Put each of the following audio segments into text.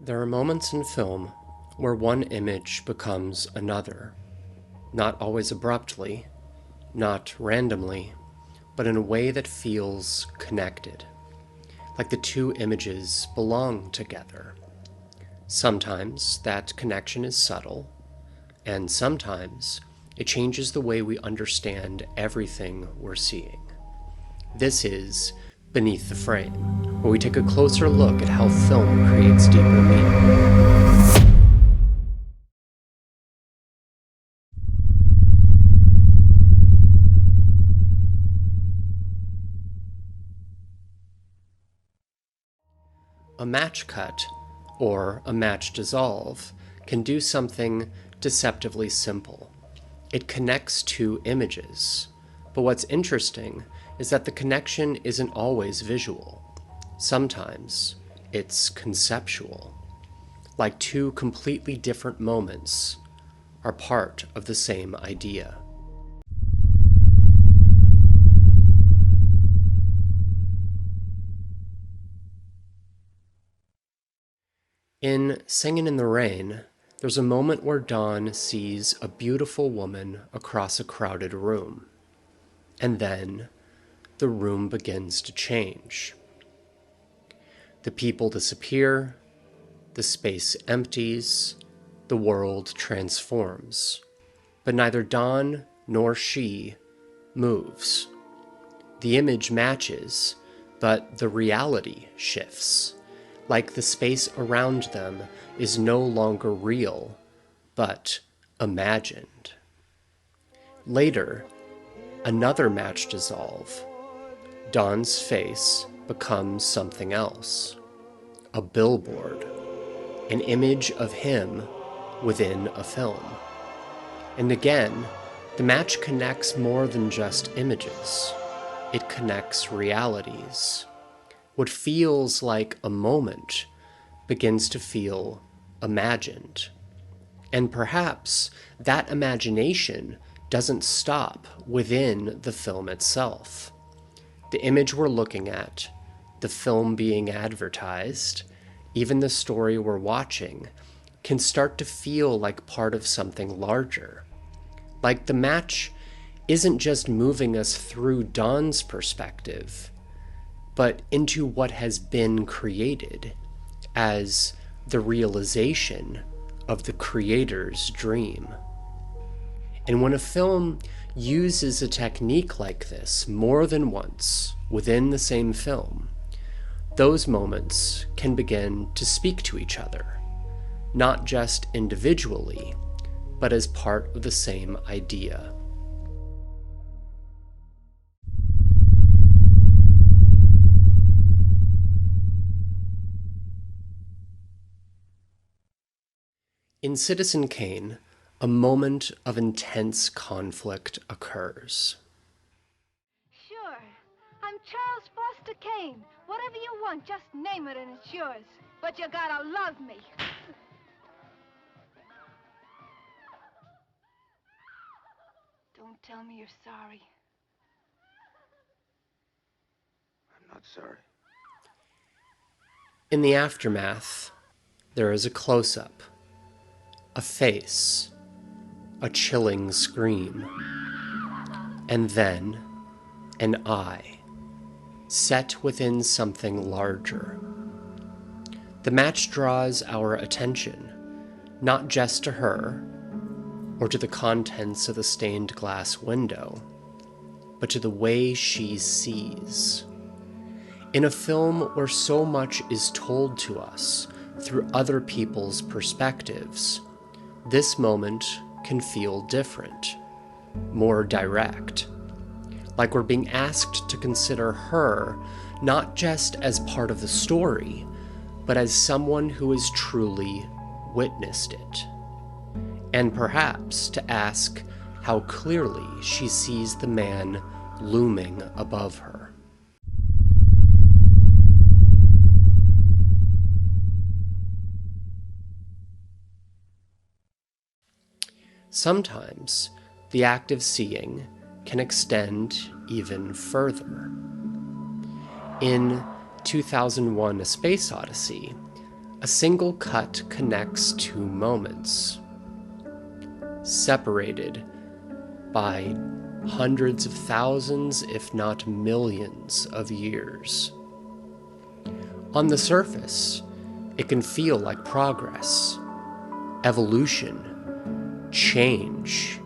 There are moments in film where one image becomes another, not always abruptly, not randomly, but in a way that feels connected, like the two images belong together. Sometimes that connection is subtle, and sometimes it changes the way we understand everything we're seeing. This is Beneath the Frame, where we take a closer look at how film creates deeper meaning. A match cut, or a match dissolve, can do something deceptively simple. It connects two images, but what's interesting is that the connection isn't always visual. Sometimes it's conceptual, like two completely different moments are part of the same idea. In Singin' in the Rain, there's a moment where Dawn sees a beautiful woman across a crowded room, and then the room begins to change. The people disappear, the space empties, the world transforms, but neither Dawn nor she moves. The image matches, but the reality shifts, like the space around them is no longer real, but imagined. Later, another match dissolve. Dawn's face becomes something else. A billboard. An image of him within a film. And again, the match connects more than just images. It connects realities. What feels like a moment begins to feel imagined. And perhaps that imagination doesn't stop within the film itself. The image we're looking at, the film being advertised, even the story we're watching, can start to feel like part of something larger. Like the match isn't just moving us through Dawn's perspective, but into what has been created as the realization of the creator's dream. And when a film uses a technique like this more than once within the same film, those moments can begin to speak to each other, not just individually, but as part of the same idea. In Citizen Kane, a moment of intense conflict occurs. Sure. I'm Charles Foster Kane. Whatever you want, just name it and it's yours. But you gotta love me. Don't tell me you're sorry. I'm not sorry. In the aftermath, there is a close-up, a face, a chilling scream, and then an eye, set within something larger. The match draws our attention, not just to her, or to the contents of the stained glass window, but to the way she sees. In a film where so much is told to us through other people's perspectives, this moment can feel different, more direct, like we're being asked to consider her not just as part of the story, but as someone who has truly witnessed it, and perhaps to ask how clearly she sees the man looming above her. Sometimes, the act of seeing can extend even further. In 2001: A Space Odyssey, A single cut connects two moments, separated by hundreds of thousands, if not millions, of years. On the surface, it can feel like progress, evolution, change.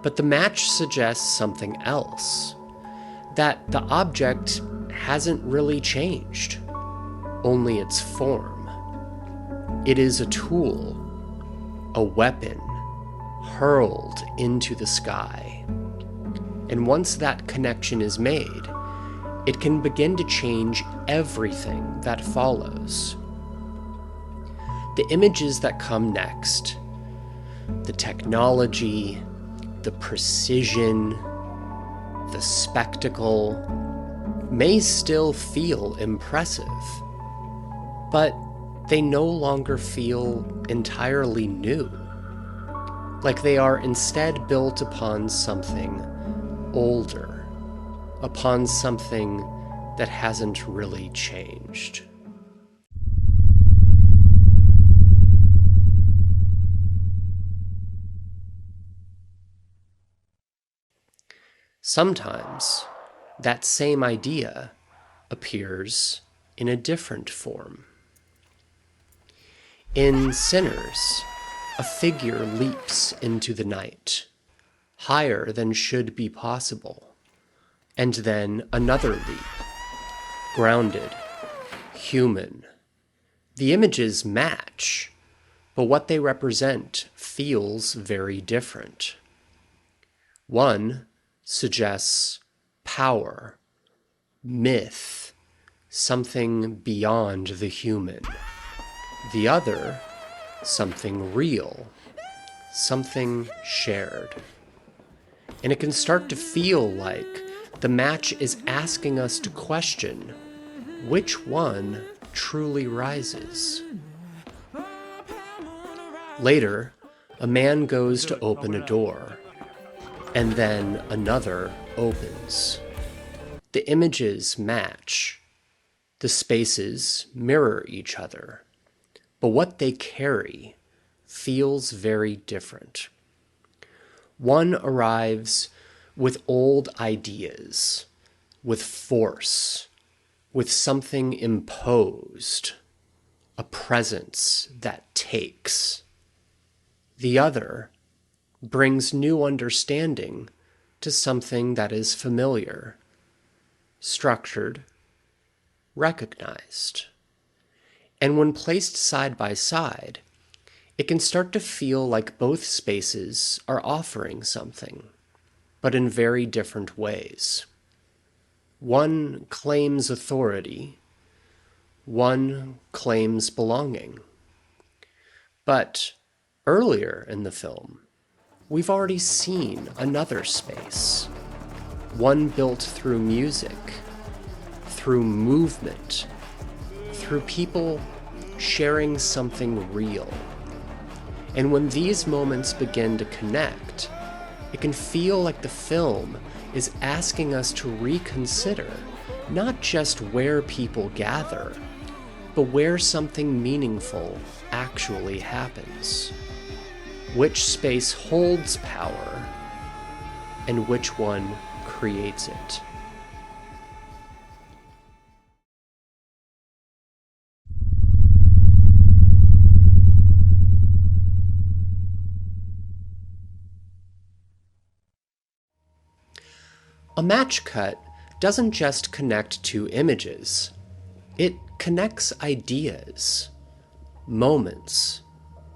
But the match suggests something else, that the object hasn't really changed, only its form. It is a tool, a weapon, hurled into the sky. And once that connection is made, it can begin to change everything that follows. The images that come next, the technology, the precision, the spectacle, may still feel impressive, but they no longer feel entirely new, like they are instead built upon something older, upon something that hasn't really changed. Sometimes that same idea appears in a different form. In Sinners, a figure leaps into the night, higher than should be possible, and then another leap, grounded, human. The images match, but what they represent feels very different. One suggests power, myth, something beyond the human. The other, something real, something shared. And it can start to feel like the match is asking us to question which one truly rises. Later, a man goes to open a door, and then another opens. The images match. The spaces mirror each other. But what they carry feels very different. One arrives with old ideas, with force, with something imposed, a presence that takes. The other brings new understanding to something that is familiar, structured, recognized. And when placed side by side, it can start to feel like both spaces are offering something, but in very different ways. One claims authority, one claims belonging. But earlier in the film, we've already seen another space, one built through music, through movement, through people sharing something real. And when these moments begin to connect, it can feel like the film is asking us to reconsider not just where people gather, but where something meaningful actually happens. Which space holds power, and which one creates it. A match cut doesn't just connect two images. It connects ideas, moments,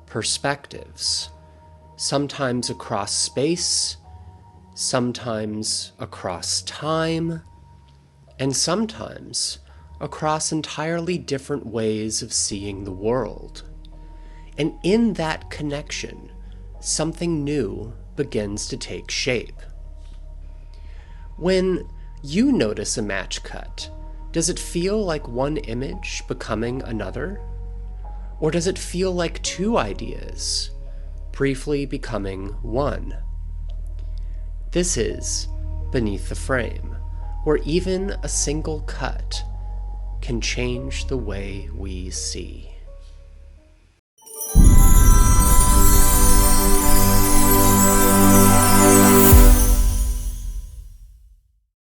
perspectives, sometimes across space, sometimes across time, and sometimes across entirely different ways of seeing the world. And in that connection, something new begins to take shape. When you notice a match cut, does it feel like one image becoming another? Or does it feel like two ideas briefly becoming one? This is Beneath the Frame, where even a single cut can change the way we see.